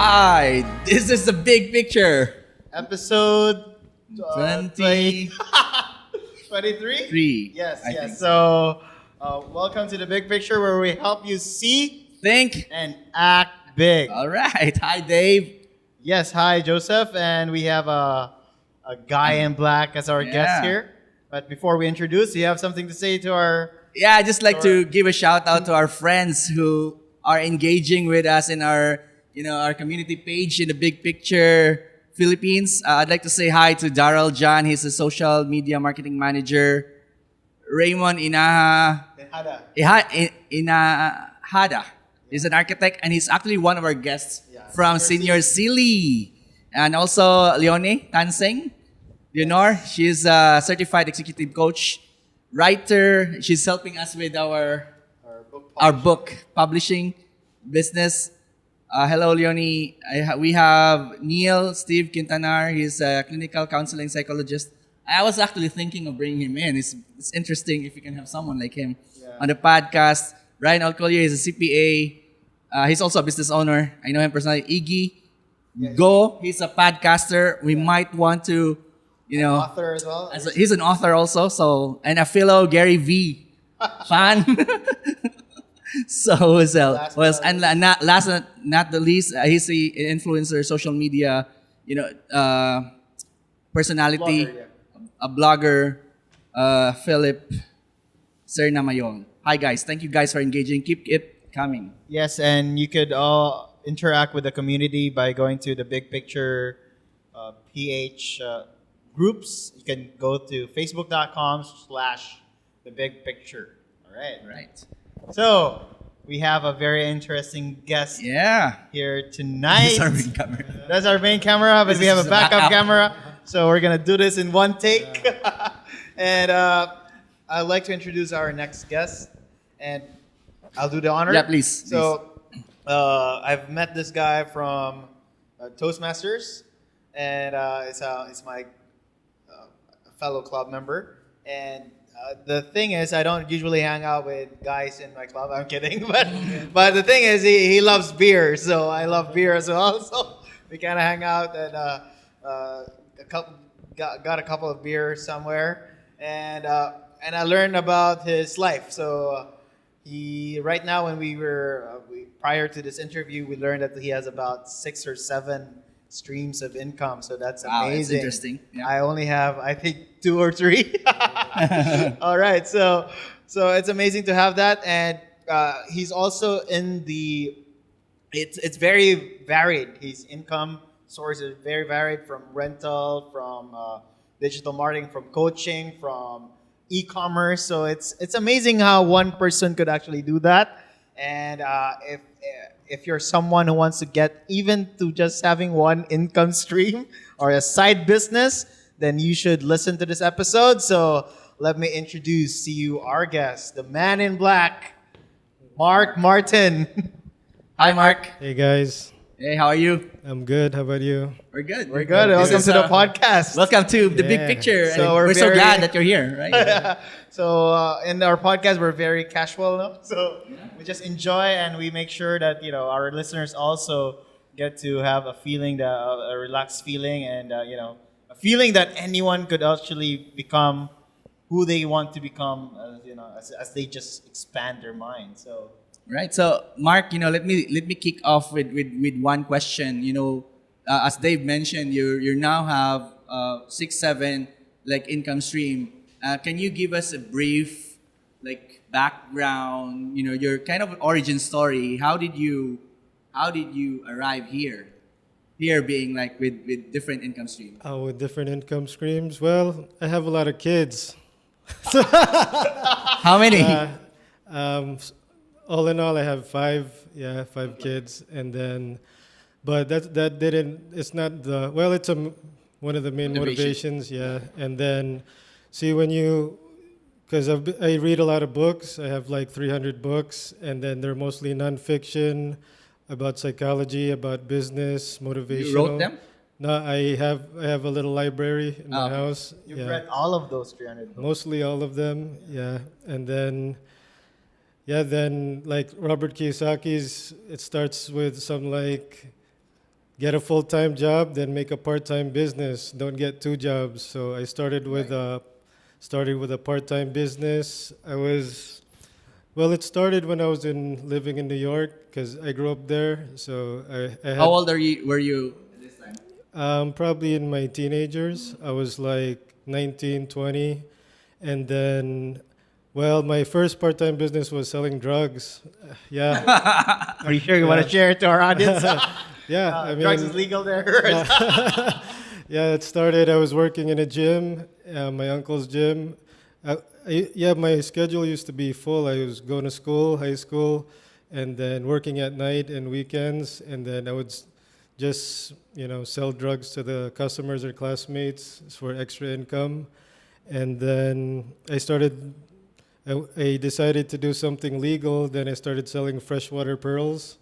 Hi, this is the big picture. Episode 23. 23? Yes, I yes. think. So, welcome to the big picture where we help you see Think. and act big. All right. Hi, Dave. Yes, hi, Joseph. And we have a guy in black as our guest Yeah. here. But before we introduce, you have something to say to our. Yeah, I just like to give a shout out to our friends who are engaging with us in our, our community page in the Big Picture Philippines. I'd like to say hi to Darrell John. He's a social media marketing manager. Raymond Inahada. He's an architect and he's actually one of our guests from Senior Silly. And also Leonie Tanseng. Leonor, she's a certified executive coach, writer. She's helping us with our book publishing business. Hello, Leonie. We have Neil Steve Quintanar. He's a clinical counseling psychologist. I was actually thinking of bringing him in. It's interesting if you can have someone like him on the podcast. Ryan Alcollier is a CPA. He's also a business owner. I know him personally. Iggy Go. He's a podcaster. We might want to, author as well. He's an author also. So and a fellow Gary V fan. Last not the least, he's an influencer, social media, personality, a blogger, Philip Sernamayong. Hi guys, thank you guys for engaging. Keep it coming. Yes, and you could all interact with the community by going to the Big Picture PH groups. You can go to facebook.com/the Big Picture. All right. Right. So we have a very interesting guest here tonight. That's our main camera. That's our main camera, but we have a backup camera. So we're gonna do this in one take. And I'd like to introduce our next guest, and I'll do the honor. Yeah, please. So I've met this guy from Toastmasters, and it's my fellow club member. And the thing is, I don't usually hang out with guys in my club. I'm kidding, but the thing is, he loves beer, so I love beer as well. So we kind of hang out and got a couple of beers somewhere, and I learned about his life. So he right now, when prior to this interview, we learned that he has about 6 or 7 streams of income. So that's amazing. That's interesting. Yeah. I only have, I think, 2 or 3. All right, so it's amazing to have that, and he's also in the. It's very varied. His income source is very varied, from rental, from digital marketing, from coaching, from e-commerce. So it's amazing how one person could actually do that. And if you're someone who wants to get even to just having one income stream or a side business, then you should listen to this episode. So let me introduce to you our guest, the man in black, Marq Martin. Hi, Mark. Hey guys, Hey, how are you? I'm good. How about you? We're good. We're good. Welcome to the podcast. Welcome to the Big Yeah. Picture. So And we're we're so very- glad that you're here, right? So in our podcast, we're very casual now. So we just enjoy, and we make sure that our listeners also get to have a feeling, a relaxed feeling, and a feeling that anyone could actually become who they want to become, as they just expand their mind. So Right. So, Mark, let me kick off with one question. As Dave mentioned, you now have 6, 7 income stream. Can you give us a brief background? Your kind of origin story. How did you arrive here? Here being with different income streams. With different income streams. Well, I have a lot of kids. How many? All in all, I have 5. Yeah, 5 kids, and then, but that didn't. It's not the. Well, it's one of the main motivations. Yeah, and then, see because I read a lot of books. I have 300 books, and then they're mostly nonfiction, about psychology, about business, motivational. You wrote them? No, I have a little library in my house. you've read all of those 300 books. Mostly all of them, yeah. And then Robert Kiyosaki's, it starts with some get a full-time job, then make a part-time business. Don't get two jobs. So I started with a part-time business. It started when I was living in New York because I grew up there. So I How had old were you at this time? probably in my teenagers. I was like 19, 20, and then. Well, my first part-time business was selling drugs. Yeah, Are you sure you want to share it to our audience? yeah. I Drugs is mean, legal there. yeah, it started. I was working in a gym, my uncle's gym. My schedule used to be full. I was going to school, high school, and then working at night and weekends, and then I would just sell drugs to the customers or classmates for extra income. And then I decided to do something legal. Then I started selling freshwater pearls.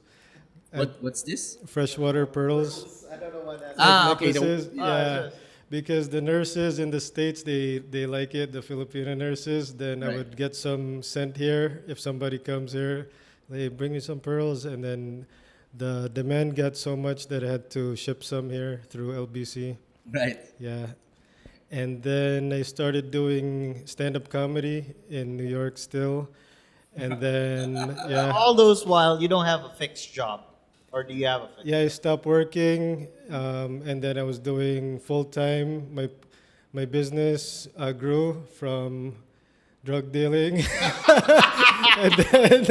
What's this? Freshwater pearls. I don't know what that is. Okay. Necklaces. Yeah. yes. Because the nurses in the States, they like it, the Filipino nurses. Then I Right. would get some sent here. If somebody comes here, they bring me some pearls. And then the demand got so much that I had to ship some here through LBC. Right. Yeah. And then I started doing stand-up comedy in New York still. And then, yeah. All those while you don't have a fixed job, or do you have a fixed? Yeah, I stopped working, and then I was doing full-time. My business grew from drug dealing and then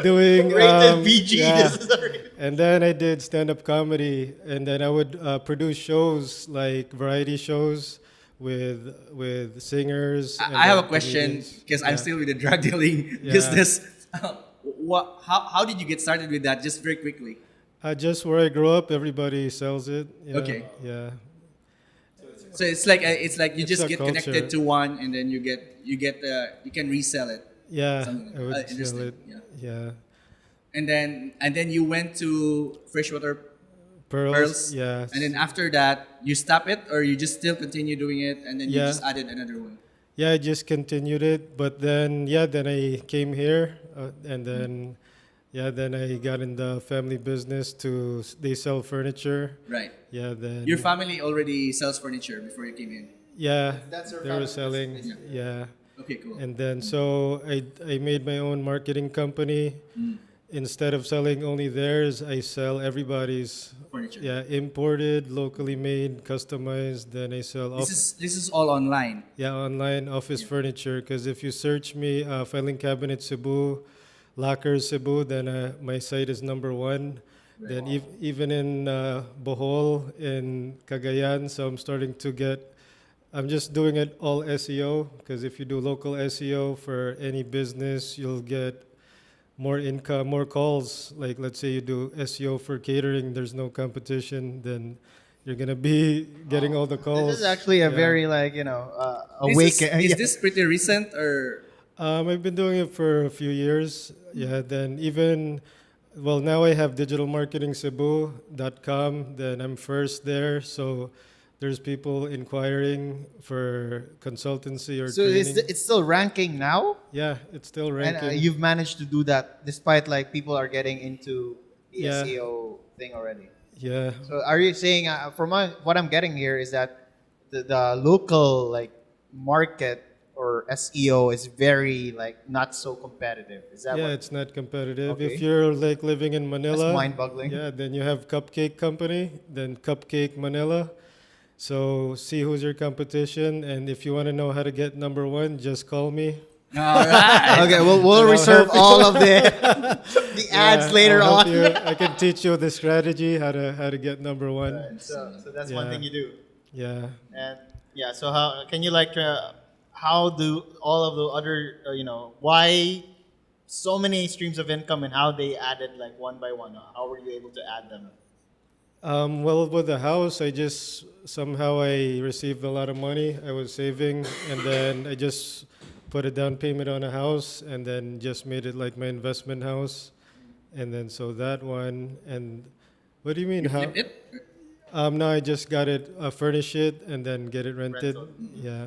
doing Rated PG. yeah. This is a- And then I did stand-up comedy, and then I would produce shows like variety shows with singers. And I have a then question comedians. because I'm Yeah. still with the drug dealing Yeah. business. How did you get started with that? Just very quickly. Just where I grew up, everybody sells it. Okay. Yeah. So it's like you It's just a get culture. connected to one, and then you can resell it. Yeah. Something I would like that. sell Interesting. it. Yeah. Yeah. And then you went to freshwater pearls. Yeah. And then after that, you stop it, or you just still continue doing it, and then you Yeah. just added another one. Yeah, I just continued it, but then then I came here, and then I got in the family business they sell furniture. Right. Yeah, then Your family already sells furniture before you came in. yeah, That's their they were family selling. business. Yeah, Okay, cool. and then so I made my own marketing company. Instead of selling only theirs, I sell everybody's. Furniture. Yeah, imported, locally made, customized. Then I sell This is all online. yeah, online office furniture. Because if you search me, filing cabinet Cebu, lockers Cebu, then my site is number one. Then even in Bohol, in Cagayan, so I'm just doing it all SEO. Because if you do local SEO for any business, you'll get more income, more calls. Like let's say you do SEO for catering, there's no competition, then you're gonna be getting all the calls. This is actually a Yeah. very awake. Is this pretty recent or? I've been doing it for a few years. Yeah, then now I have digitalmarketingcebu.com. Then I'm first there, so there's people inquiring for consultancy or So training. it's still ranking now, Yeah, it's still and ranking. you've managed to do that despite like people are getting into the Yeah. SEO thing already. Yeah, So are you saying, what I'm getting here is that the local like market or SEO is very like not so competitive? Is that yeah, what? it's not competitive. Okay. If you're like living in Manila, That's mind-boggling. yeah, then you have Cupcake Company, then Cupcake Manila. So see who's your competition, and if you want to know how to get number one, just call me. All right. Okay, we'll I'll reserve help you. all of the ads Yeah, later I'll help on. you. I can teach you the strategy how to get number one. So that's one Yeah. thing you do. Yeah. And yeah, so how can you how do all of the other why so many streams of income and how they added like one by one? How were you able to add them? Well, with the house, I just somehow I received a lot of money. I was saving, and then I just put a down payment on a house, and then just made it like my investment house, and then so that one. And what do you mean? How? Flip it? No, I just got it, furnish it, and then get it rented. Rental. Yeah.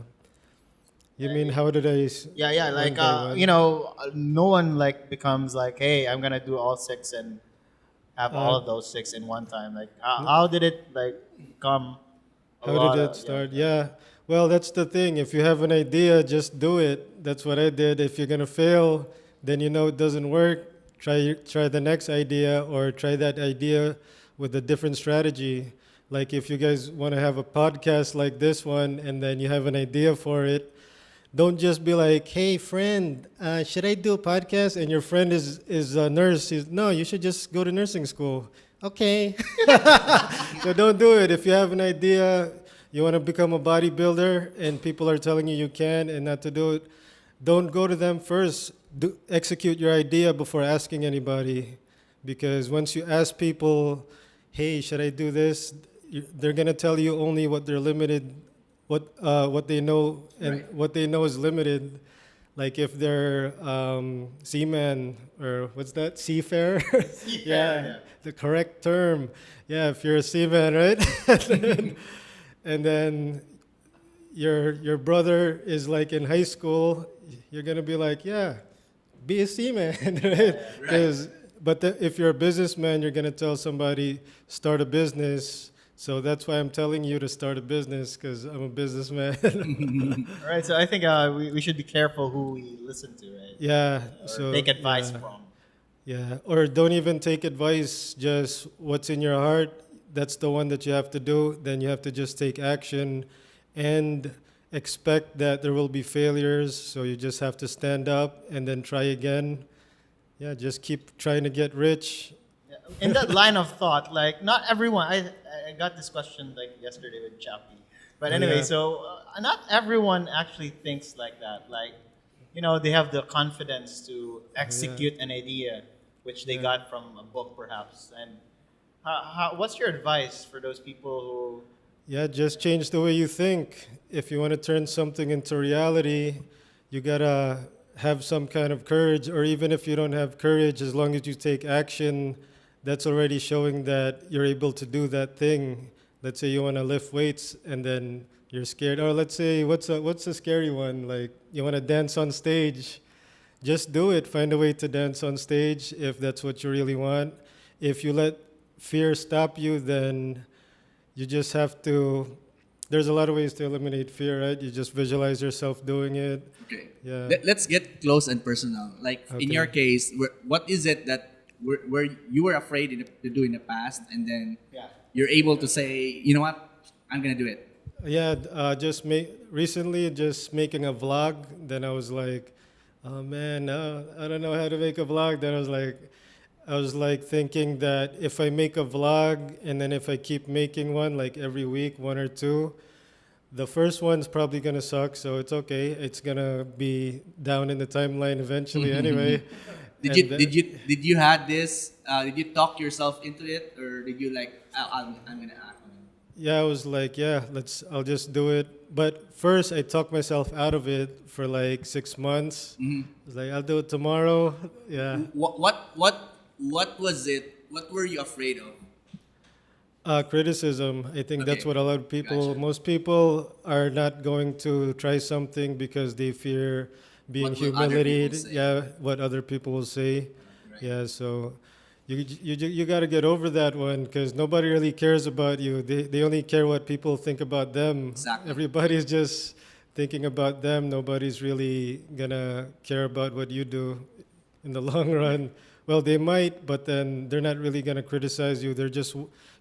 You mean how did I? Yeah, like by one. no one like becomes like, hey, I'm gonna do all six and have all of those 6 in one time? Like, how did it like come? How did it start? Yeah. Well, that's the thing. If you have an idea, just do it. That's what I did. If you're gonna fail, then you know it doesn't work. Try the next idea, or try that idea with a different strategy. Like if you guys want to have a podcast like this one, and then you have an idea for it, don't just be like, "Hey, friend, should I do a podcast?" And your friend is a nurse. No, you should just go to nursing school. Okay. So don't do it. If you have an idea, you want to become a bodybuilder, and people are telling you can and not to do it, don't go to them first. Execute your idea before asking anybody, because once you ask people, "Hey, should I do this?" They're gonna tell you only what they're limited, what they know, and Right. what they know is limited. Like if they're seaman, or what's that, seafarer? Yeah, the correct term. Yeah, if you're a seaman, right? And then your brother is like in high school, you're gonna be like, yeah, be a seaman, right? If you're a businessman, you're gonna tell somebody start a business. So that's why I'm telling you to start a business, because I'm a businessman. All right, so I think we should be careful who we listen to, right? Yeah. Or So take advice yeah. from. Yeah, or don't even take advice, just what's in your heart, that's the one that you have to do. Then you have to just take action and expect that there will be failures. So you just have to stand up and then try again. Yeah, just keep trying to get rich. In that line of thought, like not everyone. I got this question like yesterday with Chappie, but anyway, Yeah. so not everyone actually thinks like that. Like, they have the confidence to execute an idea which they got from a book, perhaps. And what's your advice for those people who? Yeah, just change the way you think. If you want to turn something into reality, you gotta have some kind of courage, or even if you don't have courage, as long as you take action, that's already showing that you're able to do that thing. Let's say you want to lift weights and then you're scared. Or let's say, what's a scary one? Like you want to dance on stage. Just do it. Find a way to dance on stage if that's what you really want. If you let fear stop you, then you just have to. There's a lot of ways to eliminate fear, right? You just visualize yourself doing it. Okay. Yeah. Let's get close and personal. Like in Okay. your case, what is it that where you were afraid to do in the past, and then you're able to say, you know what, I'm gonna do it. Yeah, recently just making a vlog. Then I was like, oh man, I don't know how to make a vlog. Then I was like thinking that if I make a vlog and then if I keep making one like every week, one or two, the first one's probably gonna suck. So it's okay. It's gonna be down in the timeline eventually anyway. Did you had this? Did you talk yourself into it, or did you like, I'm gonna act on it? Yeah, I was like, yeah, I'll just do it. But first, I talked myself out of it for like 6 months. I was like, I'll do it tomorrow. Yeah. What was it? What were you afraid of? Criticism. I think that's Okay. what a lot of people, Gotcha. most people are not going to try something because they fear being What will other people humiliated. say? Yeah, what other people will say. Right. Yeah, so you got to get over that one, because nobody really cares about you. They only care what people think about them. Exactly. Everybody's just thinking about them. Nobody's really gonna care about what you do in the long run. Well, they might, but then they're not really gonna criticize you.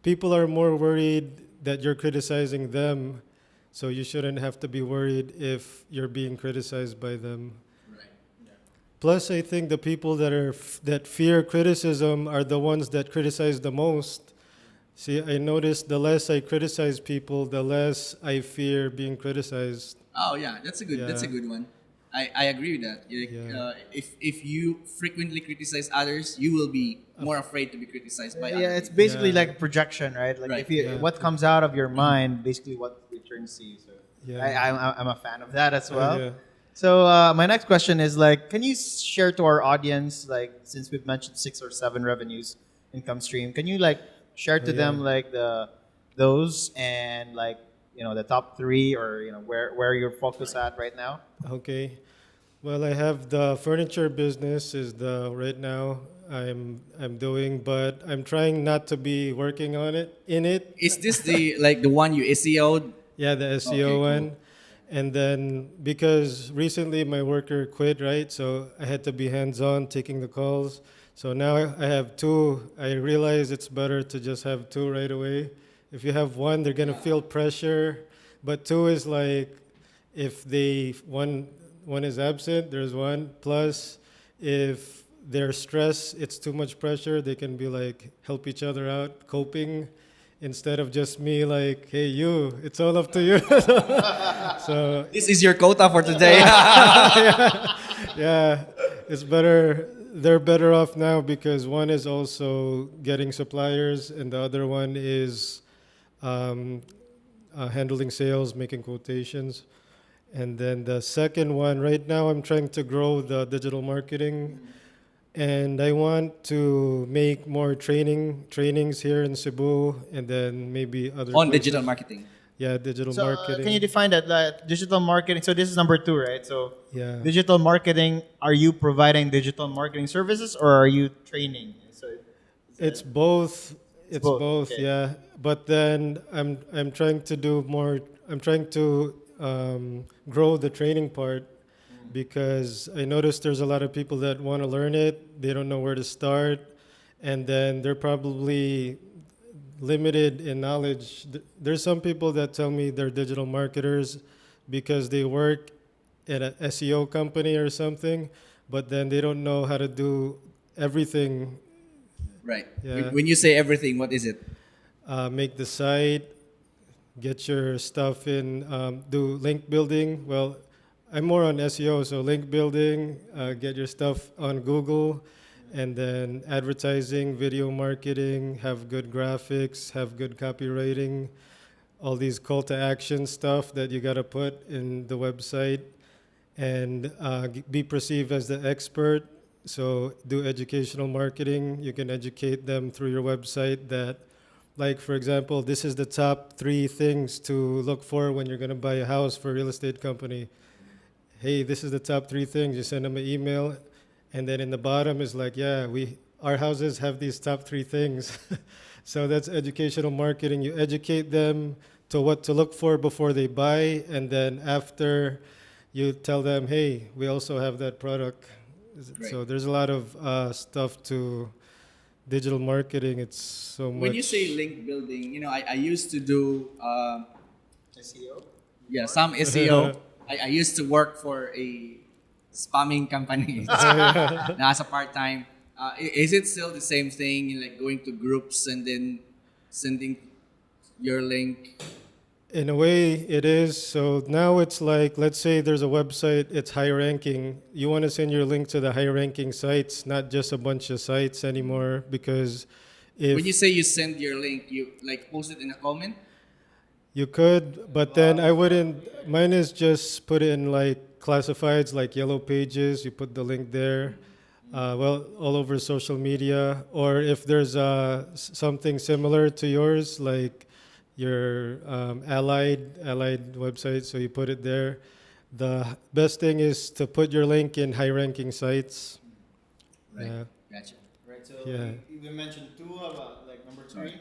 People are more worried that you're criticizing them, so you shouldn't have to be worried if you're being criticized by them. Right. Plus, I think the people that fear criticism are the ones that criticize the most. See, I noticed the less I criticize people, the less I fear being criticized. Oh yeah, that's a Yeah. good one. I agree with that. Like, Yeah. if you frequently criticize others, you will be more afraid to be criticized by Yeah, others. it's basically Yeah. like a projection, right? Like Right. if you Yeah. what comes out of your mind, basically what returns to you. So Yeah. I'm a fan of that as well. Yeah. So my next question is like, can you share to our audience, like since we've mentioned 6 or 7 revenues income stream, can you like share to them Yeah. like those and like the top 3, or where your focus at right now? Okay. Well, I have the furniture business is the right now I'm doing, but I'm trying not to be working on it in it. Is this the like the one you SEO'd? Yeah, the Okay, SEO cool. one. And then because recently my worker quit, right? So I had to be hands-on taking the calls. So now I have two. I realize it's better to just have two right away. If you have one, they're gonna feel pressure. But two is like if they one is absent, there's one. Plus, if they're stressed, it's too much pressure. They can be like help each other out, coping, instead of just me like, hey you, it's all up to you. So This is your quota for today. yeah, it's better. They're better off now because one is also getting suppliers, and the other one is um, handling sales, making quotations. And then the second one, right now, I'm trying to grow the digital marketing, and I want to make more trainings here in Cebu, and then maybe other On places. digital marketing. Yeah, digital So marketing. can you define that digital marketing? So this is number 2, right? So Yeah. digital marketing. Are you providing digital marketing services or are you training? So It's both. It's both, both. okay. Yeah. But then I'm trying to do more. I'm trying to grow the training part because I noticed there's a lot of people that want to learn it. They don't know where to start, and then they're probably limited in knowledge. There's some people that tell me they're digital marketers because they work at an SEO company or something, but then they don't know how to do everything. Right. Yeah. When you say everything, what is it? Make the site, get your stuff in, do link building. Well, I'm more on SEO, so link building, get your stuff on Google, and then advertising, video marketing, have good graphics, have good copywriting, all these call to action stuff that you got to put in the website, and be perceived as the expert. So do educational marketing. You can educate them through your website that, like for example, this is the top 3 things to look for when you're going to buy a house for a real estate company. Hey, this is the top 3 things. You send them an email, and then in the bottom is like, yeah, our houses have these top 3 things. So that's educational marketing. You educate them to what to look for before they buy, and then after you tell them, hey, we also have that product. Right. So there's a lot of stuff to digital marketing. It's so much. When you say link building, I used to do SEO. yeah, some SEO. I used to work for a spamming company as a part-time. Is it still the same thing, like going to groups and then sending your link? In a way, it is. So now it's like, let's say there's a website, it's high ranking. You want to send your link to the high ranking sites, not just a bunch of sites anymore. Because if When you say you send your link, you like post it in a comment? you could, but then I wouldn't. Mine is just put in like classifieds, like yellow pages. You put the link there. Well, all over social media, or if there's something similar to yours, like your allied website, so you put it there. The best thing is to put your link in high-ranking sites. Right. Yeah. Gotcha. Right. So Yeah. we mentioned 2 about like number 3.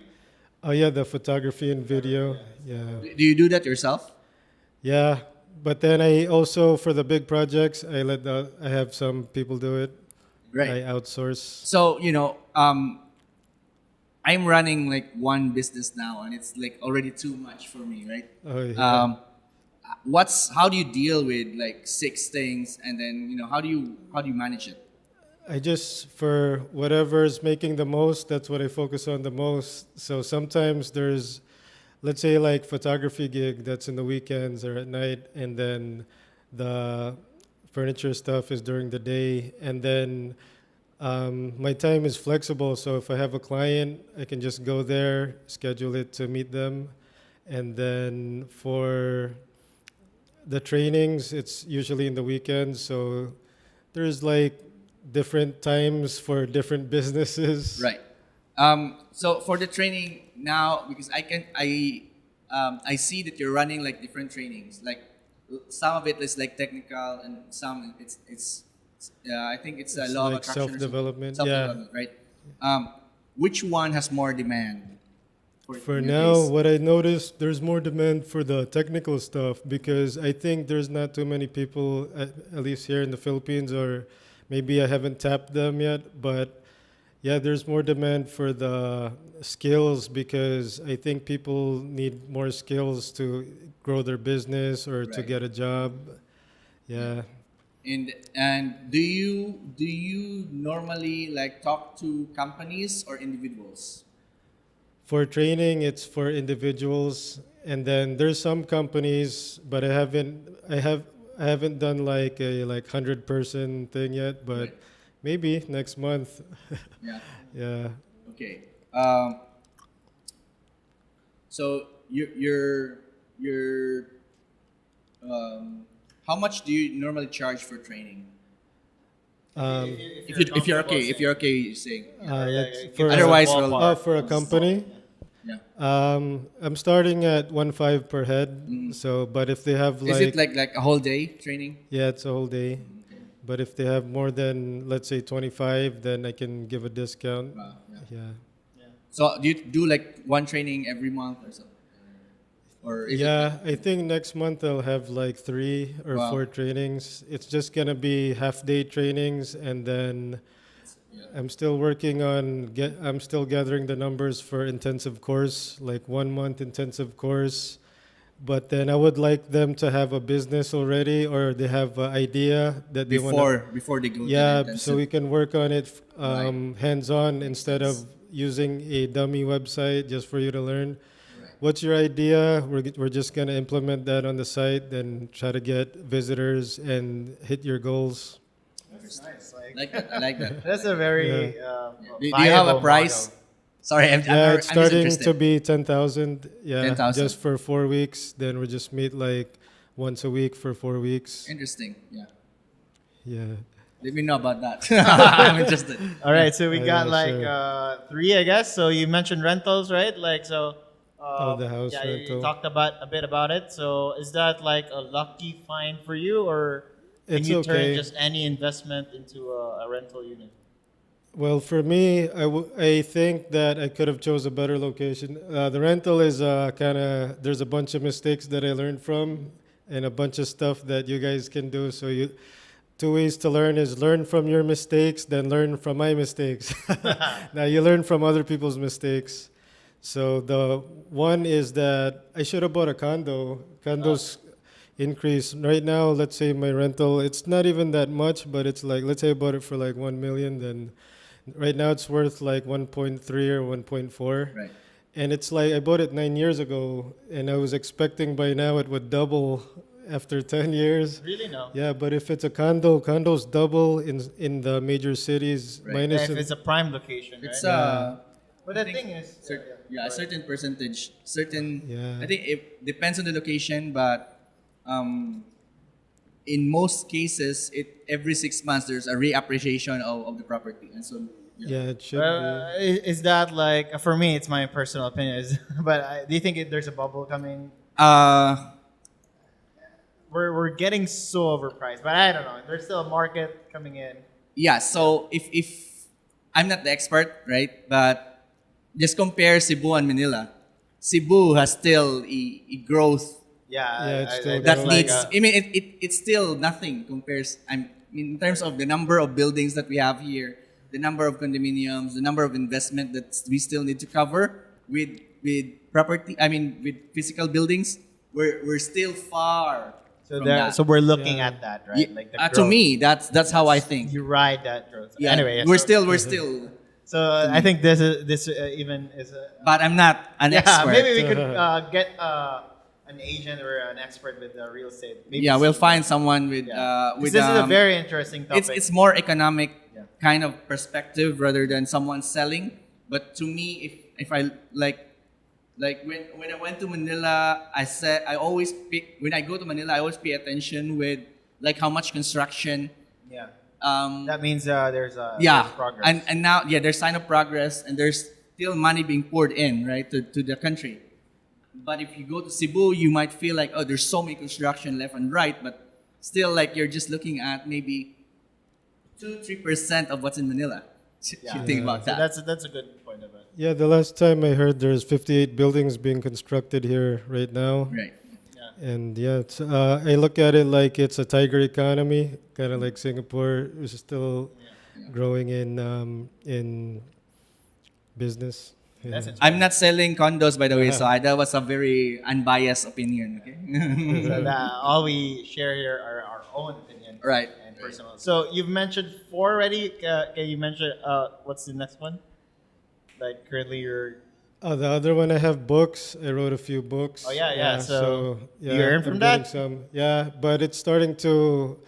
Oh yeah, the photography and video. Yeah. Do you do that yourself? Yeah, but then I also for the big projects, I have some people do it. Right. I outsource. So, I'm running like one business now, and it's like already too much for me, right? Oh yeah. How do you deal with like 6 things, and then how do you manage it? I just for whatever's making the most, that's what I focus on the most. So sometimes there's, let's say like photography gig that's in the weekends or at night, and then the furniture stuff is during the day, and then my time is flexible. So if I have a client, I can just go there, schedule it to meet them, and then for the trainings, it's usually in the weekends. So there's like different times for different businesses. Right. So for the training now, because I see that you're running like different trainings, some of it is like technical, and some it's I think it's a law of like attraction or something. self-development. Self-development, right? Which one has more demand? For in your now, case? what I noticed, there's more demand for the technical stuff because I think there's not too many people, at least here in the Philippines, or maybe I haven't tapped them yet. But yeah, there's more demand for the skills because I think people need more skills to grow their business or to Right. get a job. Yeah. And do you normally like talk to companies or individuals? For training, it's for individuals, and then there's some companies, but I haven't done like a 100-person thing yet, but Right. maybe next month. Yeah. Yeah. Okay. So you're how much do you normally charge for training? Um, If you're okay saying. Otherwise, we'll- for a company, Yeah. I'm starting at 1.5 per head. So, but if they have Is it like a whole day training? yeah, it's a whole day. But if they have more than, let's say, 25, then I can give a discount. Wow, yeah. Yeah. So do you do like one training every month or something? Or is Yeah, I think next month I'll have like 3 or Wow. 4 trainings. It's just gonna be half-day trainings, and then Yeah. I'm still working on I'm still gathering the numbers for intensive course, like 1 month intensive course. But then I would like them to have a business already, or they have an idea that they want before they go to the yeah, intensive? so we can work on it Right. hands-on instead of using a dummy website just for you to learn. Right. What's your idea? We're just gonna implement that on the site, then try to get visitors and hit your goals. That's nice. Like that. I like that. That's a very Do you have a viable price? model. Sorry, Yeah, it's I'm starting just to interested. be 10,000. Yeah, 10,000. just for 4 weeks. Then we just meet like once a week for 4 weeks. Interesting. Yeah. Yeah. Let me know about that. I'm interested. All right, so we got Yeah, like sure. 3, I guess. So you mentioned rentals, right? Like so. The house yeah, rental. you talked about a bit about it. So is that like a lucky find for you, or can It's you turn okay. just any investment into a rental unit? Well, for me, I think that I could have chose a better location. The rental is kind of there's a bunch of mistakes that I learned from, and a bunch of stuff that you guys can do. So 2 ways to learn is learn from your mistakes, then learn from my mistakes. Now you learn from other people's mistakes. So the one is that I should have bought a condo. Condos increase right now. Let's say my rental, it's not even that much, but it's like let's say I bought it for like 1 million, then. Right now it's worth like 1.3 or 1.4. Right. And it's like I bought it 9 years ago, and I was expecting by now it would double after 10 years. Really, no. Yeah, but if it's a condo, condos double in the major cities. Right. Minus If it's a prime location, It's right? But the I think thing is, a certain percentage, certain. Yeah. I think it depends on the location, but in most cases, every 6 months there's a reappreciation of the property, and so yeah, it should is that like for me? It's my personal opinion. But do you think there's a bubble coming? Uh, We're getting so overpriced, but I don't know. There's still a market coming in. yeah. So if I'm not the expert, right, but just compare Cebu and Manila. Cebu has still a growth Yeah, Yeah, it's still that growing. needs. I mean, it's still nothing compares. In terms of the number of buildings that we have here, the number of condominiums, the number of investment that we still need to cover with property. I mean, with physical buildings, we're still far. so from that. so we're looking Yeah. at that, right? Like the To growth. me, that's how I think. you ride that growth. Yeah, Anyway, we're so, still. So I think this even is a. But I'm not an Yeah, expert. maybe we could get an agent or an expert with real estate. Maybe Yeah, we'll see- find someone with Yeah. 'Cause with. this is a very interesting topic. It's more economic Yeah. kind of perspective rather than someone selling. But to me, if I like when I went to Manila, I always pick when I go to Manila, I always pay attention with like how much construction. yeah. Um, That means there's yeah, there's progress. and now there's sign of progress, and there's still money being poured in right to the country. But if you go to Cebu, you might feel like, oh, there's so many construction left and right, but still, like, you're just looking at maybe 2-3% of what's in Manila. You think about So that. that's a good point of it. Yeah, the last time I heard there's 58 buildings being constructed here right now. Right. And yeah, it's, I look at it like it's a tiger economy, kind of like Singapore is still growing in business. Yeah. That's I'm not selling condos, by the way, so that was a very unbiased opinion. Okay. So that all we share here are our own opinion. Right. And personal. So you've mentioned 4 already. Okay, you mentioned what's the next one? Like currently you're. The other one I have books. I wrote a few books. Oh yeah. So yeah, you earn I'm from getting that? some. Yeah, but it's starting to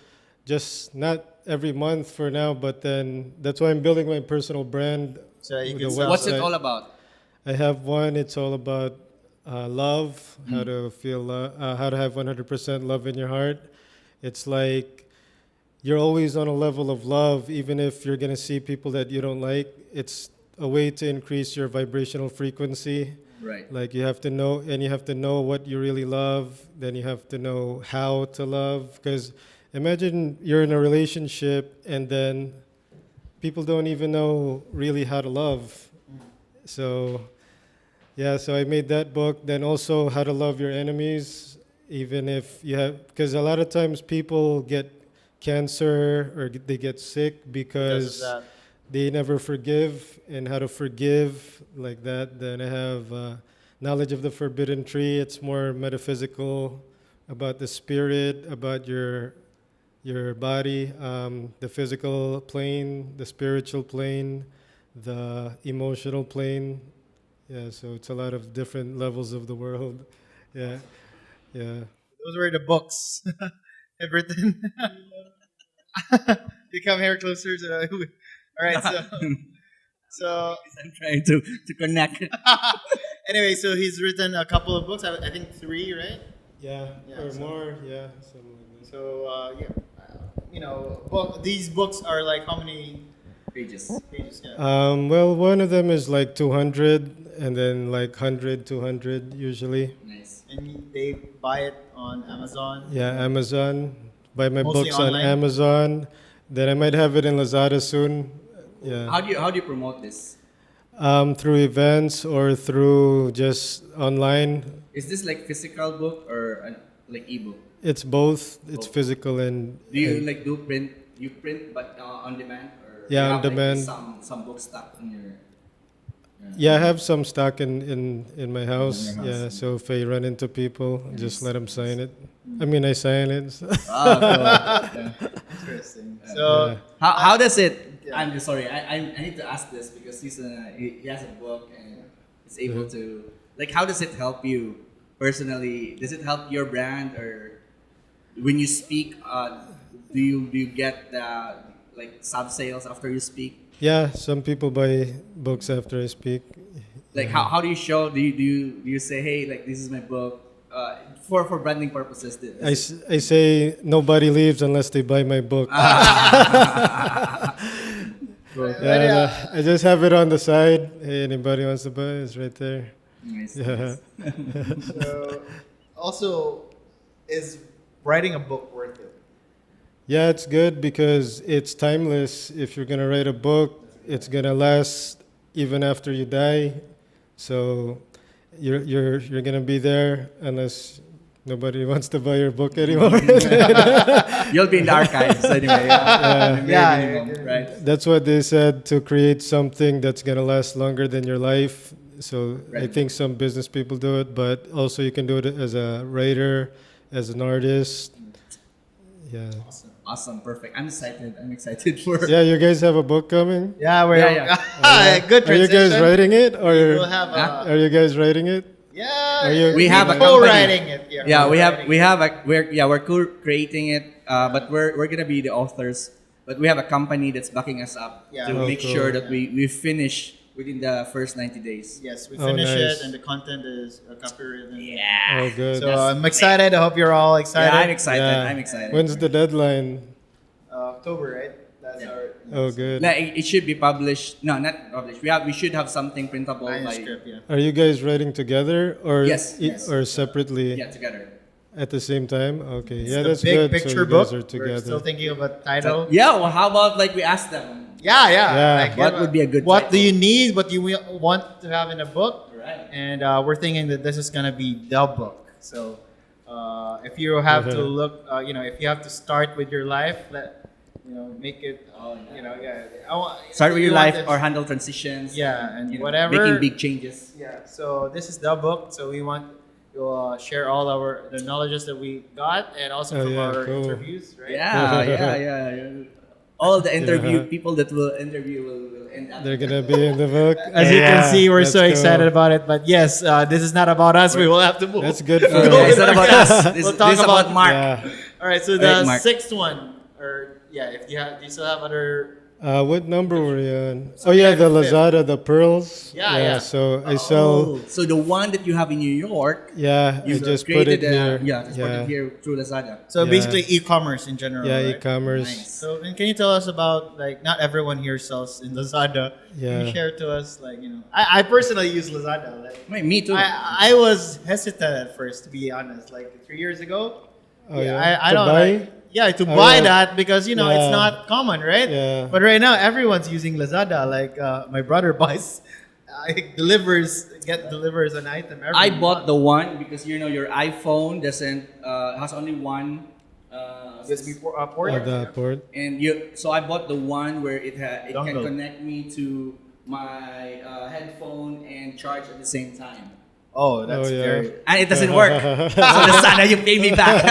just not every month for now. But then that's why I'm building my personal brand. So you with can the sell. What's it website. all about? I have one. It's all about love, how to feel, how to have 100% love in your heart. It's like you're always on a level of love, even if you're gonna see people that you don't like. It's a way to increase your vibrational frequency. Right. Like you have to know, and you have to know what you really love. Then you have to know how to love. Because imagine you're in a relationship and then people don't even know really how to love. So, yeah, so I made that book. Then also how to love your enemies, even if you have, because a lot of times people get cancer or they get sick because that. they never forgive, and how to forgive like that. Then I have knowledge of the forbidden tree. It's more metaphysical about the spirit, about your body, the physical plane, the spiritual plane, the emotional plane. Yeah, so it's a lot of different levels of the world. Yeah, yeah. Those were the books I've written. You come here closer to. All right. So I'm trying to connect. anyway, so he's written a couple of books. I think 3, right? Yeah, Yeah, or so- more. Yeah, something like that. So these books are like how many Pages. pages? Yeah. Well, one of them is like 200, and then like 100, 200 usually. Nice. And they buy it on Amazon. Yeah, Amazon. Buy my Mostly books on online? Amazon. Then I might have it in Lazada soon. Yeah. How do you promote this? Through events or through just online. Is this like physical book or like ebook? It's both. It's Both. physical and Do you like do print? You print but on demand or Yeah, you on have, like, demand. some book stock in your. yeah, I have some stock in my house. In your Yeah, house. so if I run into people, just Nice. let them sign it. I mean, I sign it. Ah, cool. Yeah. Interesting. So Yeah. How does it? Yeah. I'm just sorry. I need to ask this because he has a book and is able to like. How does it help you personally? Does it help your brand or when you speak? Do you get like sub sales after you speak? Yeah, some people buy books after I speak. Like how do you show? Do you say, hey, like this is my book for branding purposes? I say nobody leaves unless they buy my book. Yeah, I just have it on the side. Hey, anybody wants to buy? It's right there. Nice. Yeah. so also is writing a book worth it? Yeah, it's good because it's timeless. If you're gonna write a book, it's gonna last even after you die. So you're gonna be there unless nobody wants to buy your book anymore. You'll be in the archives anyway. Yeah. Yeah, Minimum, right. That's what they said, to create something that's gonna last longer than your life. So I Right. think some business people do it, but also you can do it as a writer, as an artist. Yeah. Awesome. Perfect. I'm excited for. Yeah, you guys have a book coming? Yeah, we're good Are you transition. guys writing it, or We'll have are you guys writing it? yeah. Are you- We have a co-writing it. Yeah, we have co-writing we're creating it, but we're gonna be the authors. But we have a company that's backing us up Yeah. to Oh, make cool. sure that we finish within the first 90 days. Yes, we Oh, finish nice. it, and the content is copywritten. Yeah. Oh, good. So I'm excited. I hope you're all excited. Yeah, I'm excited. Yeah. I'm excited. When's the deadline? October, right? That's Yeah. our Oh, good. Like it should be published. No, not published. We should have something printable manuscript. Yeah. Are you guys writing together or Yes, yes. or separately yeah, together. at the same time? Okay, It's yeah, the that's big good. picture so you book. guys are We're together. still thinking of a title. Yeah. Well, how about like we ask them? Yeah, yeah. Yeah. Like, What would be a good What do title? you need? What do you want to have in a book? Right. And we're thinking that this is gonna be the book. So if you have to look, if you have to start with your life, make it. Start with you your want life this- or handle transitions. Yeah, and you know, whatever. Making big changes. Yeah. So this is the book. So we want to share all the knowledges that we got, and also Oh, from yeah, our cool. interviews, right? Yeah. All the interview Yeah. people that will interview will end up. They're gonna be in the book. As you can Yeah, see, we're that's so cool. excited about it. But yes, this is not about us. We will have to move. That's good for Yeah, it's not about us. This, We'll talk this is about about- Mark. Yeah. All right. So Right, the Mark. sixth one, if you have, do you still have other? What number were you on? So Oh yeah, we the have fifth. Lazada, the pearls. Yeah. So I sell. So the one that you have in New York, Yeah, I you just put it here. just put it here through Lazada. So Yeah. basically, e-commerce in general. Yeah, right? e-commerce. Nice. So, and can you tell us about not everyone here sells in Lazada? Can Yeah. you share to us I personally use Lazada. Wait, me too. I was hesitant at first, to be honest. Like 3 years ago. Oh yeah. I To don't buy? like. Yeah, to Oh, buy yeah. that because it's Yeah. not common, right? Yeah. But right now everyone's using Lazada. Like my brother buys, delivers an item. Every I bought month. the one because your iPhone doesn't has only one. USB port. The port. So I bought the one where it can Dongle. connect me to my headphone and charge at the same time. Oh, that's Oh, yeah. very. And it doesn't work. So Lazada, you pay me back.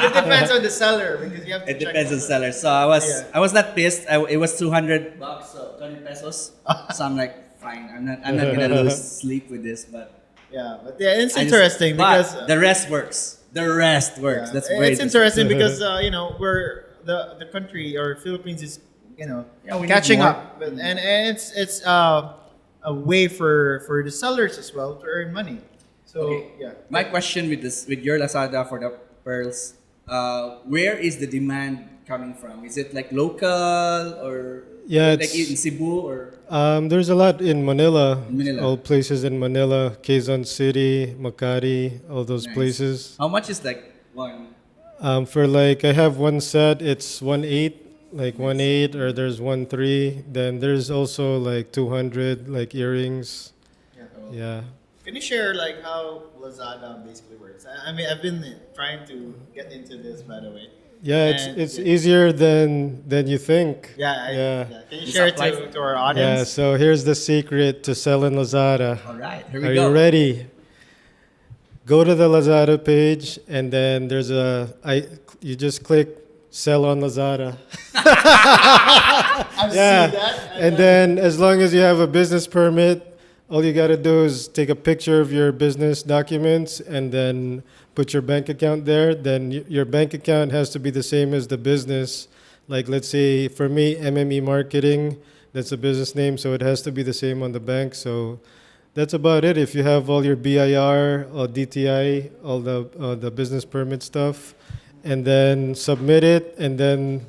It depends on the seller because you have to. It check depends on the- seller. So I was not pissed. It was $200, so 20 pesos. So I'm like, fine. I'm not gonna lose sleep with this, but Yeah, but yeah, it's I just- interesting but because the rest works. The rest works. yeah, That's great. it's interesting because we're the country or Philippines is Yeah, we need catching more. up, and it's a way for the sellers as well to earn money. So Okay. yeah, My question with your Lazada for the pearls, where is the demand coming from? Is it like local or Yeah, like it's- in Cebu or There's a lot in Manila. In Manila. All places in Manila, Quezon City, Makati, all those Nice. places. how much is like one? For like, I have one set. It's 1/8, like 1/8, or there's 1/3. Then there's also like 200, like earrings. Yeah. Can you share like how Lazada basically works? I mean, I've been trying to get into this, by the way. Yeah, And- it's easier than you think. Yeah. Can you It's share it applied to our Yeah, audience? so here's the secret to selling Lazada. All right, here we Are go. you ready? Go to the Lazada page, and then you just click sell on Lazada. I've Yeah, seen that. and then as long as you have a business permit, all you gotta do is take a picture of your business documents and then put your bank account there. Then your bank account has to be the same as the business. Like let's say for me, MME Marketing, that's a business name, so it has to be the same on the bank. So that's about it. If you have all your BIR or DTI, all the business permit stuff, and then submit it, and then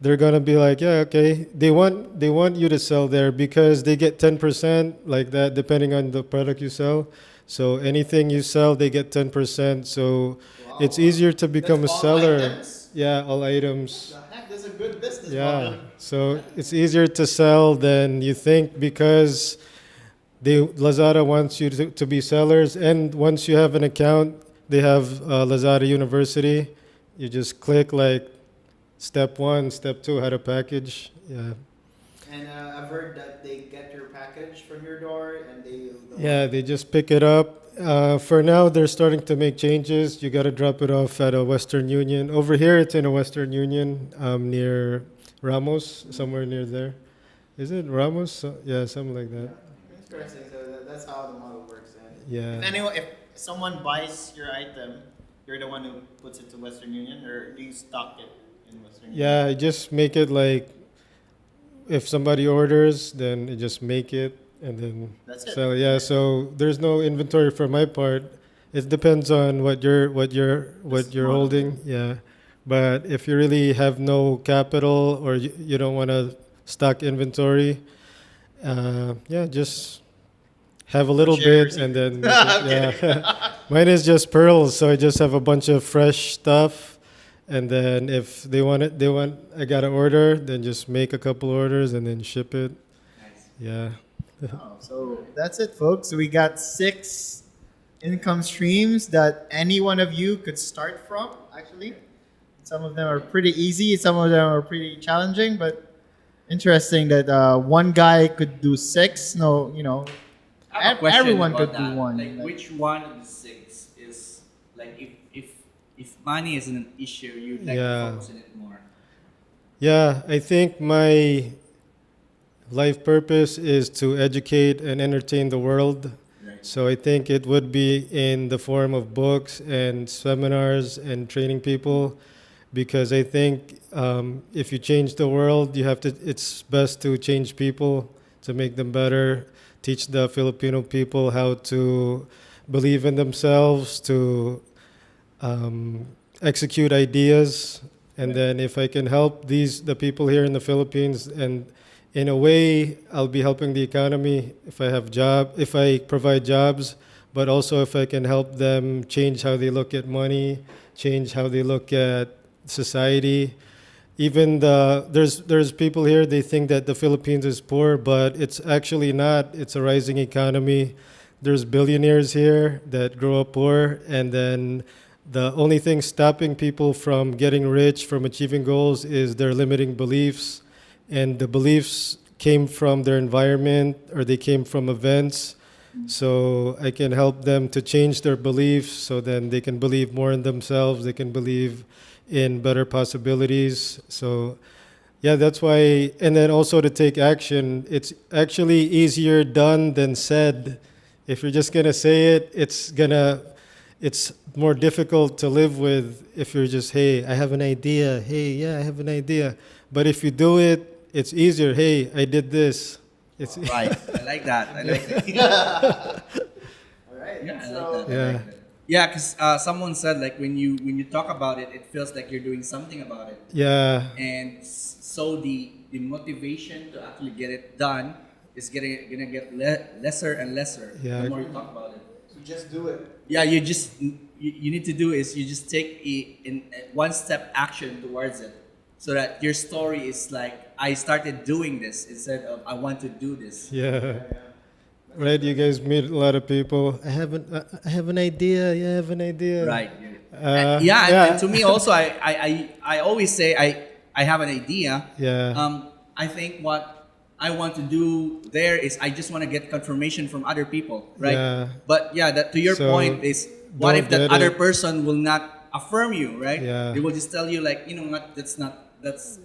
they're gonna be like, yeah, okay. They want you to sell there because they get 10% like that, depending on the product you sell. So anything you sell, they get 10%. So it's easier to become That's a all seller. items? Yeah, all items. The heck, that's a good business Yeah. model. So it's easier to sell than you think because Lazada wants you to be sellers, and once you have an account, they have Lazada University. You just click like step 1, step 2, how to package. Yeah. And I've heard that they get your package from your door and Yeah, they just pick it up. For now, they're starting to make changes. You got to drop it off at a Western Union. Over here, it's in a Western Union near Ramos, somewhere near there. Is it Ramos? Yeah, something like that. Interesting. So that's how the model works. And Yeah. if someone buys your item, you're the one who puts it to Western Union, or do you stock it in Western Union? Yeah, I just make it like if somebody orders, then I just make it and then That's it. sell it. Yeah, so there's no inventory for my part. It depends on what you're model. holding. Yeah. But if you really have no capital or you don't want to stock inventory, yeah, just have a little Share your bit and secret. then make it, yeah. Mine is just pearls, so I just have a bunch of fresh stuff, and then if they want, I got an order, then just make a couple orders and then ship it. Nice. Yeah. Oh, so that's it, folks. We got 6 income streams that any one of you could start from. Actually, some of them are pretty easy. Some of them are pretty challenging, but interesting that one guy could do 6. No, I have a question everyone about could do that. one. Like, which one of the 6 is like if money isn't an issue, you'd like Yeah. to focus on it more? Yeah, I think my life purpose is to educate and entertain the world. Right. So I think it would be in the form of books and seminars and training people, because I think if you change the world, you have to. It's best to change people to make them better. Teach the Filipino people how to believe in themselves, to execute ideas, and then if I can help the people here in the Philippines, and in a way I'll be helping the economy if I provide jobs, but also if I can help them change how they look at money, change how they look at society. Even there's people here, they think that the Philippines is poor, but it's actually not. It's a rising economy. There's billionaires here that grow up poor, and then the only thing stopping people from getting rich, from achieving goals, is their limiting beliefs. And the beliefs came from their environment or they came from events. So I can help them to change their beliefs so then they can believe more in themselves. They can believe in better possibilities. So yeah, that's why. And then also to take action. It's actually easier done than said. If you're just gonna say it, it's more difficult to live with if you're just, hey, I have an idea. Hey, yeah, I have an idea. But if you do it, it's easier. Hey, I did this. It's Right. I like that. I like that. All right. Yeah, I So, like that. I Yeah. like that. Yeah, because someone said like when you talk about it, it feels like you're doing something about it, Yeah, and so the motivation to actually get it done is gonna get lesser and lesser Yeah. the more you talk about it. you just do it. Yeah, you need to do is you just take a one step action towards it, so that your story is like I started doing this instead of I want to do this. yeah. Right, you guys meet a lot of people. I have an idea. Yeah, I have an idea. Right. Uh, Yeah, yeah. and to me also, I always say I have an idea. Yeah. I think what I want to do there is I just want to get confirmation from other people, right? Yeah. But yeah, that to your So, point is what don't if that get other it. person will not affirm you, right? Yeah. They will just tell you like, what, that's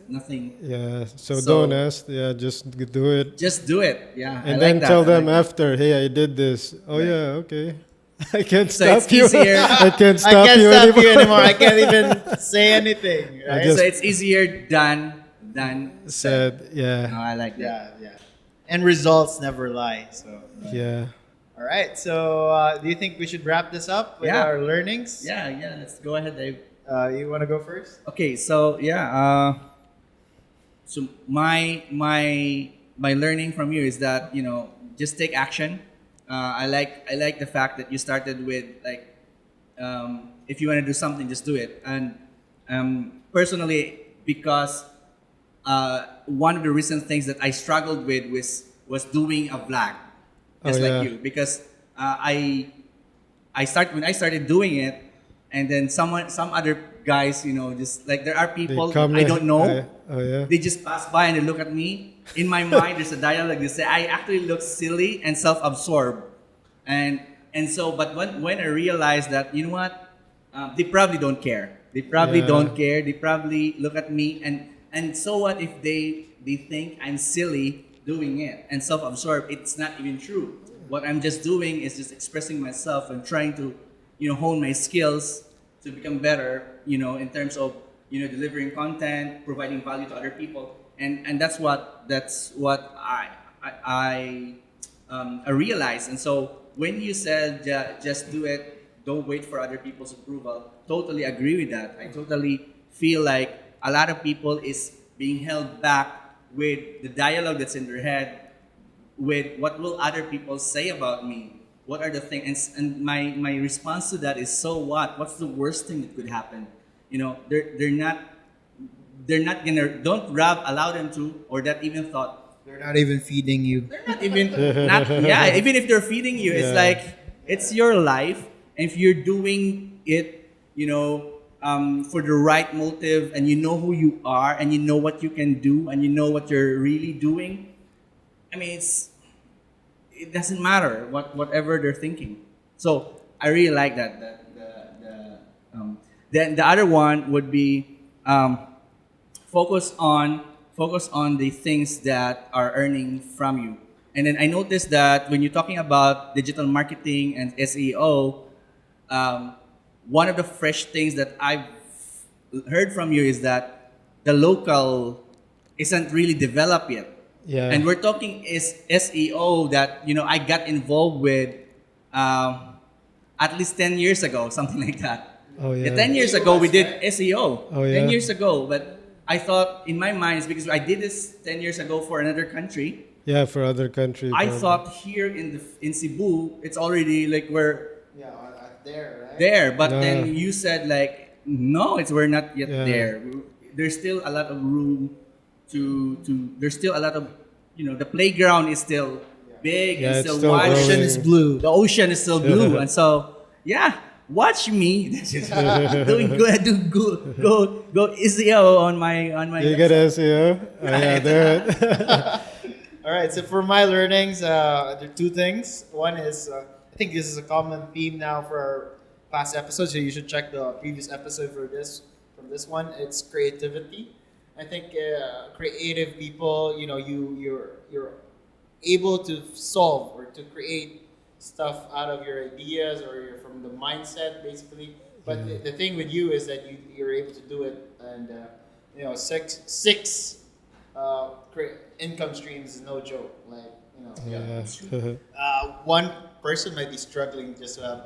nothing. Yeah. So, So- don't ask. Yeah, just do it. Just do it. Yeah. I And like then that. tell I them like that. after, hey, I did this. Oh, yeah, okay. I can't So stop it's you. easier. I can't I stop can't you stop anymore. you anymore. I can't even say anything. Right? just- So it's easier done than Said, No, yeah. I like that. Yeah. And results never lie. So, Yeah. all right. So, do you think we should wrap this up with Yeah. our learnings? Yeah. Let's go ahead, Dave. You want to go first? Okay, so yeah, so my learning from you is that just take action. I like the fact that you started with like if you want to do something, just do it. And personally, because one of the recent things that I struggled with was doing a vlog, just Oh, like yeah. you, because when I started doing it, and then some other guys, just like there are people that I don't know. Oh, yeah. They just pass by and they look at me. In my mind, there's a dialogue. They say I actually look silly and self-absorbed, and so. But when I realized that, you know what, they probably don't care. They probably Yeah. don't care. They probably look at me and so what if they think I'm silly doing it and self-absorbed? It's not even true. What I'm just doing is just expressing myself and trying to, hone my skills to become better, in terms of, delivering content, providing value to other people. And that's what I realized. And so when you said just do it, don't wait for other people's approval, totally agree with that. I totally feel like a lot of people is being held back with the dialogue that's in their head, with what will other people say about me, what are the things, and my response to that is, so what? What's the worst thing that could happen? You know, they're not gonna, don't allow them to, or that even thought. They're not even feeding you. They're not even, not, yeah, even if they're feeding you, it's Yeah. like, it's your life. And if you're doing it, you know, for the right motive, and you know who you are, and you know what you can do, and you know what you're really doing, I mean, it doesn't matter whatever they're thinking. So I really like that. Then the other one would be focus on the things that are earning from you. And then I noticed that when you're talking about digital marketing and SEO, one of the fresh things that I've heard from you is that the local isn't really developed yet. Yeah. And we're talking is SEO that, you know, I got involved with at least 10 years ago, something like that. Oh, yeah. 10 years ago we did SEO. Oh, 10 yeah. years ago, but I thought in my mind, it's because I did this 10 years ago for another country. Yeah, for other countries. I probably. thought here in Cebu, it's already like we're Yeah, there, right? there, but No. then you said like, no, we're not yet Yeah. there. There's still a lot of room to there's still a lot of, you know, the playground is still big Yeah, and it's still still wide. growing. Ocean is blue. The ocean is still blue, and so yeah, watch me doing good. Go SEO on my You get SEO? Oh, yeah, there. All right. So for my learnings, there are two things. One is I think this is a common theme now for our past episodes. So you should check the previous episode for this. From this one, it's creativity. I think creative people, you know, you're able to solve or to create stuff out of your ideas or from the mindset, basically. But the thing with you is that you're able to do it, and you know, six income streams is no joke. Like, you know, Yeah. one person might be struggling just to have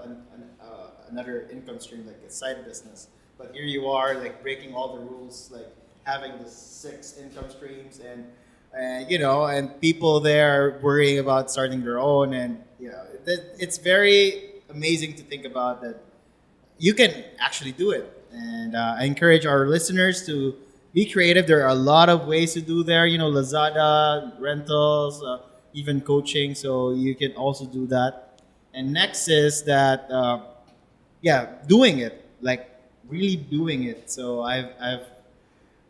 another income stream, like a side business. But here you are, like breaking all the rules, like having the 6 income streams, and you know, and people there worrying about starting their own, and you know, it's very amazing to think about that you can actually do it. And I encourage our listeners to be creative. There are a lot of ways to do there. You know, Lazada, rentals, even coaching. So you can also do that. And next is that, doing it, like really doing it. So I've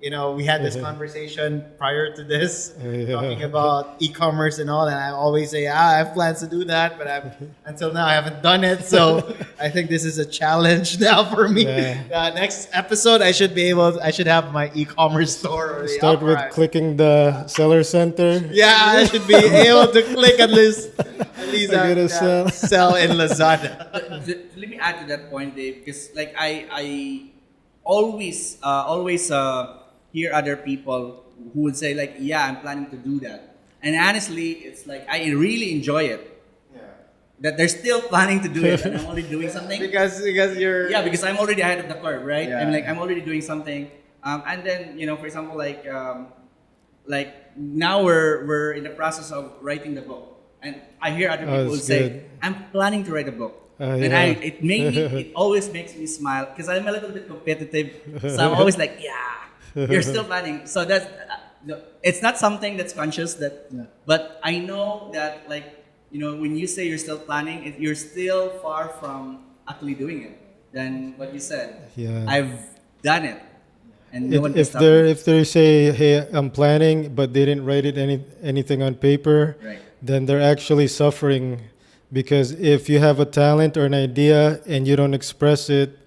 you know, we had this conversation prior to this, talking about e-commerce and all, and I always say, I have plans to do that, but until now I haven't done it. So I think this is a challenge now for me. Yeah. Next episode, I should have my e-commerce store. Already Start up, with right? clicking the seller center. Yeah, I should be able to click at least I gotta sell in Lazada. Let me add to that point, Dave, because like I always hear other people who would say like, yeah, I'm planning to do that, and honestly, it's like I really enjoy it. That they're still planning to do it, and I'm already doing something. because you're Because I'm already ahead of the curve, right? Yeah. I'm already doing something, and then, you know, for example, like now we're in the process of writing the book, and I hear other people that's say, good. I'm planning to write a book. And Yeah. it always makes me smile because I'm a little bit competitive, so I'm always like, yeah, you're still planning. So that's it's not something that's conscious, but I know that, like, you know, when you say you're still planning, you're still far from actually doing it than what you said. Yeah. I've done it, and no one can If stop me. if they say, hey, I'm planning, but they didn't write anything on paper, Right. then they're actually suffering. Because if you have a talent or an idea and you don't express it,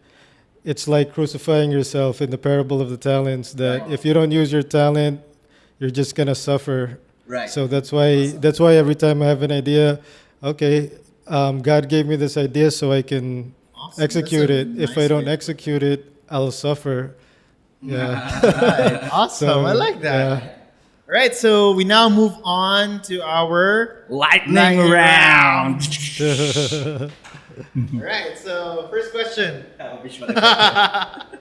it's like crucifying yourself in the parable of the talents, that Right. if you don't use your talent, you're just gonna suffer. Right. So that's why every time I have an idea, okay, God gave me this idea so I can Awesome. execute That's it. a If nice I don't way. execute it, I'll suffer. Yeah. Right. Awesome. I like that. All right, so we now move on to our Lightning round. All right. So first question. Visual effect.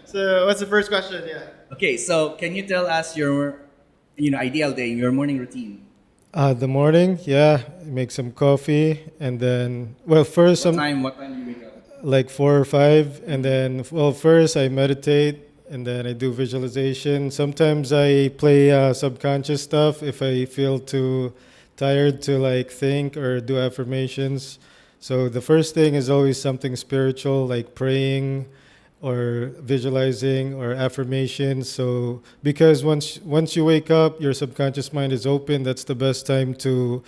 So what's the first question? Yeah. Okay, so can you tell us your, ideal day, your morning routine? The morning, yeah, make some coffee, and then, well, first What some time? What time do you wake up? like 4 or 5, and then, well, first I meditate, and then I do visualization. Sometimes I play subconscious stuff if I feel too tired to like think or do affirmations. So the first thing is always something spiritual, like praying or visualizing or affirmations. So because once you wake up, your subconscious mind is open. That's the best time to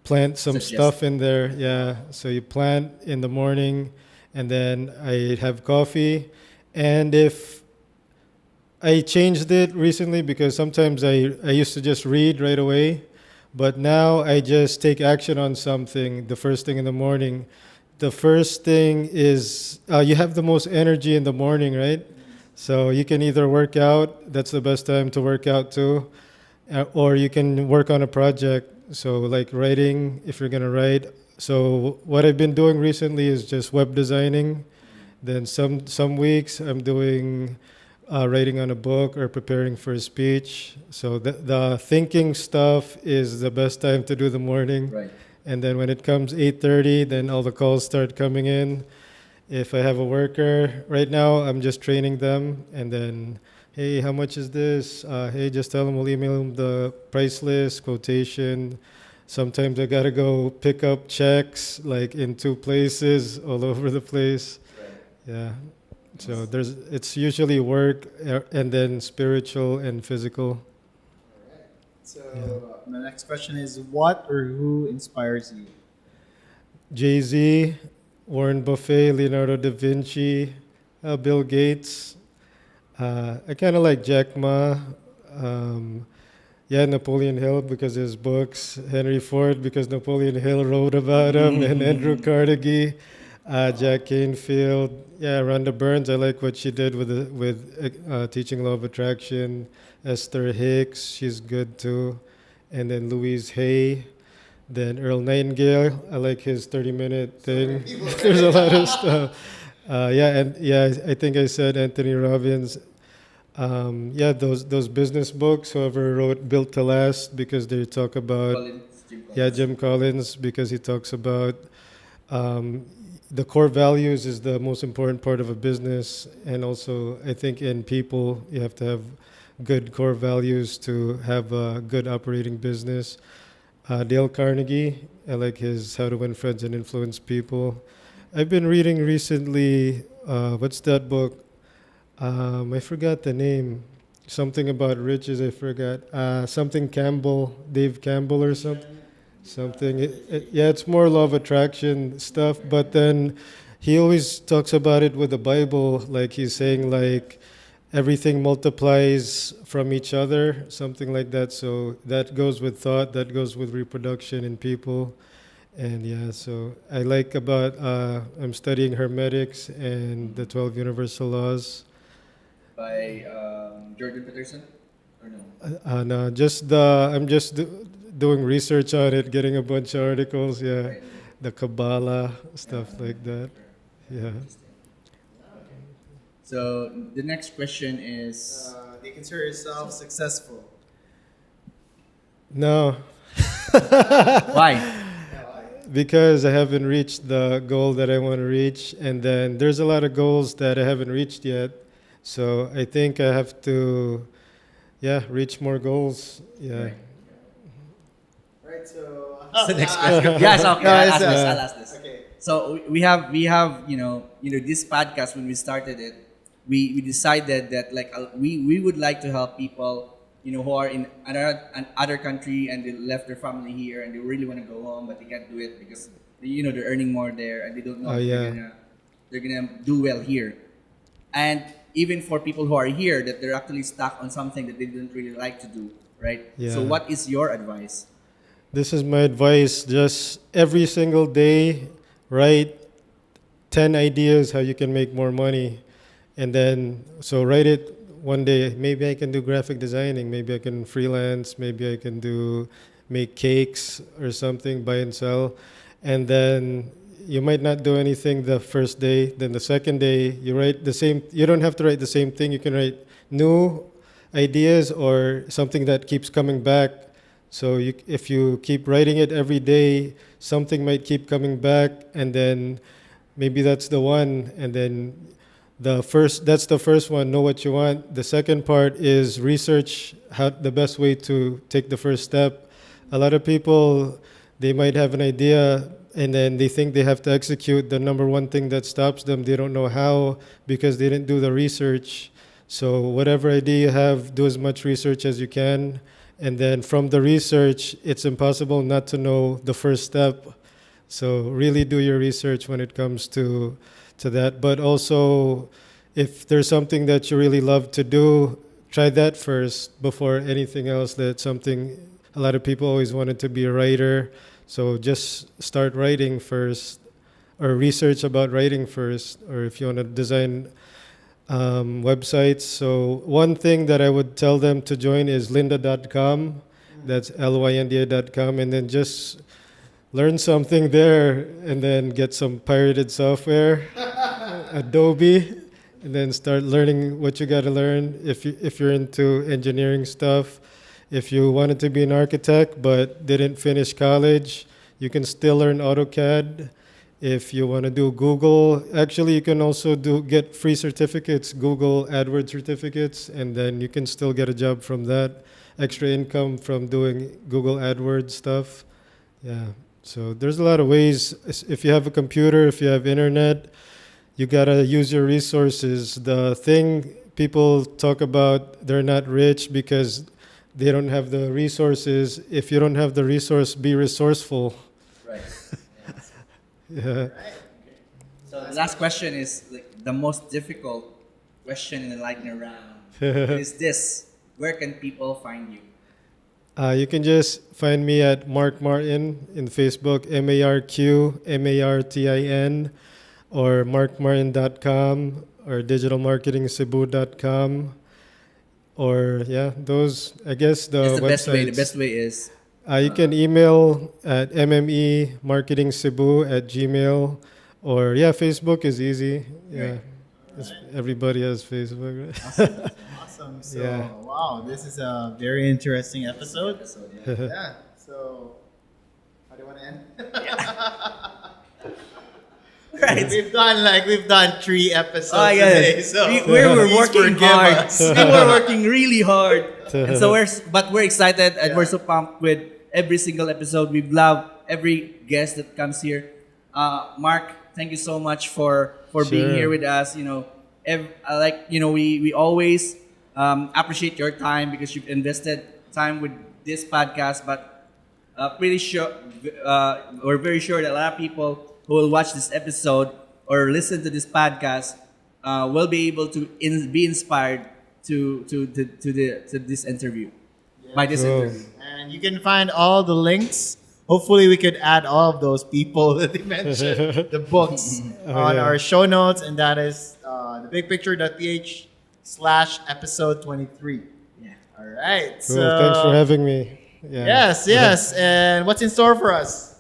plant some Suggest. stuff in there. Yeah. So you plant in the morning, and then I have coffee. And if I changed it recently because sometimes I used to just read right away, but now I just take action on something the first thing in the morning. The first thing is you have the most energy in the morning, right? So you can either work out, that's the best time to work out too, or you can work on a project. So, like writing, if you're going to write. So, what I've been doing recently is just web designing. Then, some weeks I'm doing writing on a book or preparing for a speech. So, the thinking stuff is the best time to do the morning. Right. And then when it comes 8:30, then all the calls start coming in. If I have a worker, right now I'm just training them, and then, hey, how much is this? Hey, just tell them we'll email them the price list, quotation. Sometimes I gotta go pick up checks like in 2 places all over the place. Yeah. So it's usually work and then spiritual and physical. So the next question is, what or who inspires you? Jay-Z, Warren Buffett, Leonardo da Vinci, Bill Gates. I kind of like Jack Ma. Yeah, Napoleon Hill because his books. Henry Ford because Napoleon Hill wrote about him. And Andrew Carnegie, Jack Canfield. Yeah, Rhonda Burns. I like what she did with teaching law of attraction. Esther Hicks, she's good too. And then Louise Hay. Then Earl Nightingale, I like his 30-minute thing. There's a lot of stuff. I think I said Anthony Robbins. Yeah, those business books. Whoever wrote Built to Last, because they talk about Jim yeah, Collins. Jim Collins, because he talks about the core values is the most important part of a business, and also I think in people you have to have good core values to have a good operating business. Dale Carnegie, I like his How to Win Friends and Influence People. I've been reading recently, what's that book? I forgot the name. Something about riches, I forgot. Something Campbell, Dave Campbell or something. Something. Yeah, it's more law of attraction stuff, but then he always talks about it with the Bible, like he's saying like everything multiplies from each other, something like that. So that goes with thought, that goes with reproduction in people. And yeah, so I like about I'm studying hermetics and the 12 universal laws. By Jordan Peterson? Or no? No, just I'm just doing research on it, getting a bunch of articles. Yeah, Right. the Kabbalah stuff like that. Yeah. So the next question is, Do you consider yourself successful? No, why? because I haven't reached the goal that I want to reach, and then there's a lot of goals that I haven't reached yet. So I think I have to, yeah, reach more goals. Yeah. Right. So. What's the next question? Yes, okay. No, I'll it's, ask this. uh, I'll ask this. Okay. So we have this podcast when we started it, we decided that like we would like to help people who are in another country and they left their family here and they really want to go home but they can't do it because they're earning more there and they don't know Oh, if yeah. they're gonna do well here, and even for people who are here that they're actually stuck on something that they didn't really like to do, right? So Yeah. what is your advice? This is my advice. Just every single day, write 10 ideas how you can make more money. And then, so write it one day. Maybe I can do graphic designing. Maybe I can freelance. Maybe I can make cakes or something, buy and sell. And then you might not do anything the first day. Then the second day, you write the same. You don't have to write the same thing. You can write new ideas or something that keeps coming back. So if you keep writing it every day, something might keep coming back, and then maybe that's the one. And then that's the first one. Know what you want. The second part is research how the best way to take the first step. A lot of people, they might have an idea and then they think they have to execute. The number one thing that stops them, they don't know how because they didn't do the research. So whatever idea you have, do as much research as you can. And then from the research, it's impossible not to know the first step. So really do your research when it comes to that. But also, if there's something that you really love to do, try that first before anything else. That's something a lot of people always wanted to be a writer. So just start writing first, or research about writing first, or if you want to design websites. So one thing that I would tell them to join is lynda.com. That's lynda.com, and then just learn something there, and then get some pirated software, Adobe, and then start learning what you got to learn if you're into engineering stuff. If you wanted to be an architect but didn't finish college, you can still learn AutoCAD. If you want to do Google, actually you can also get free certificates, Google AdWords certificates, and then you can still get a job from that, extra income from doing Google AdWords stuff. Yeah, so there's a lot of ways. If you have a computer, if you have internet, you gotta use your resources. The thing people talk about, they're not rich because they don't have the resources. If you don't have the resource, be resourceful. Right. Yeah. Right. So the last question is like the most difficult question in the lightning round. Is this: where can people find you? You can just find me at Marq Martin in Facebook, MarqMartin, or marqmartin.com, or digitalmarketingcebu.com. Or those, I guess It's the best way. The websites. best way is You can email at mmemarketingcebu@gmail, or Facebook is easy. Yeah, everybody has Facebook, right? Awesome. So, Yeah. wow, this is a very interesting episode. yeah. Yeah. So, how do you want to end? Right. We've done 3 episodes Oh my God. today. So We were please working forgive hard. us. We were working really hard. And so we're excited and we're so pumped with every single episode. We love every guest that comes here. Mark, thank you so much for being Sure. here with us. We always appreciate your time because you've invested time with this podcast. But pretty sure we're very sure that a lot of people who will watch this episode or listen to this podcast will be able to be inspired to this interview. By this Cool. interview. And you can find all the links. Hopefully, we could add all of those people that they mentioned, the books, on our show notes, and that is thebigpicture.ph/episode 23. Yeah. All right. Cool. So, Thanks for having me. Yeah. Yes. And what's in store for us?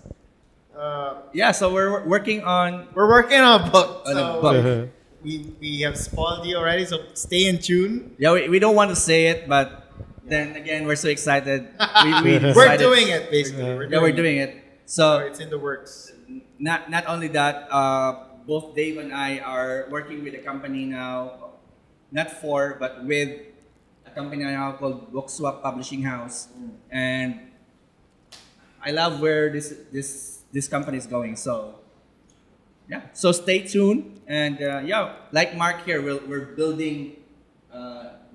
So we're working on We're working on a book. On a So book. we have spoiled you already, so stay in tune. we don't want to say it, but then again we're so excited. We're decided- doing it, basically. We're doing it. So So it's in the works. not only that, both Dave and I are working with a company now, not for but with a company now called Bookswap Publishing House, and I love where this company is going. So so stay tuned, and like Mark here, we're building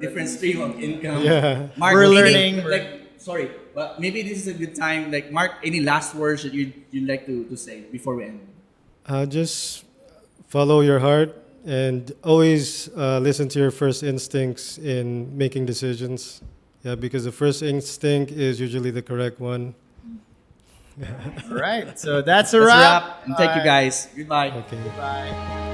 different stream of income. Yeah. Mark, We're maybe- learning. Sorry, but maybe this is a good time. Like Mark, any last words that you'd like to say before we end? Just follow your heart and always listen to your first instincts in making decisions. Yeah, because the first instinct is usually the correct one. All right. So that's a That's a wrap. wrap, and thank you guys. Goodbye. Okay. Bye.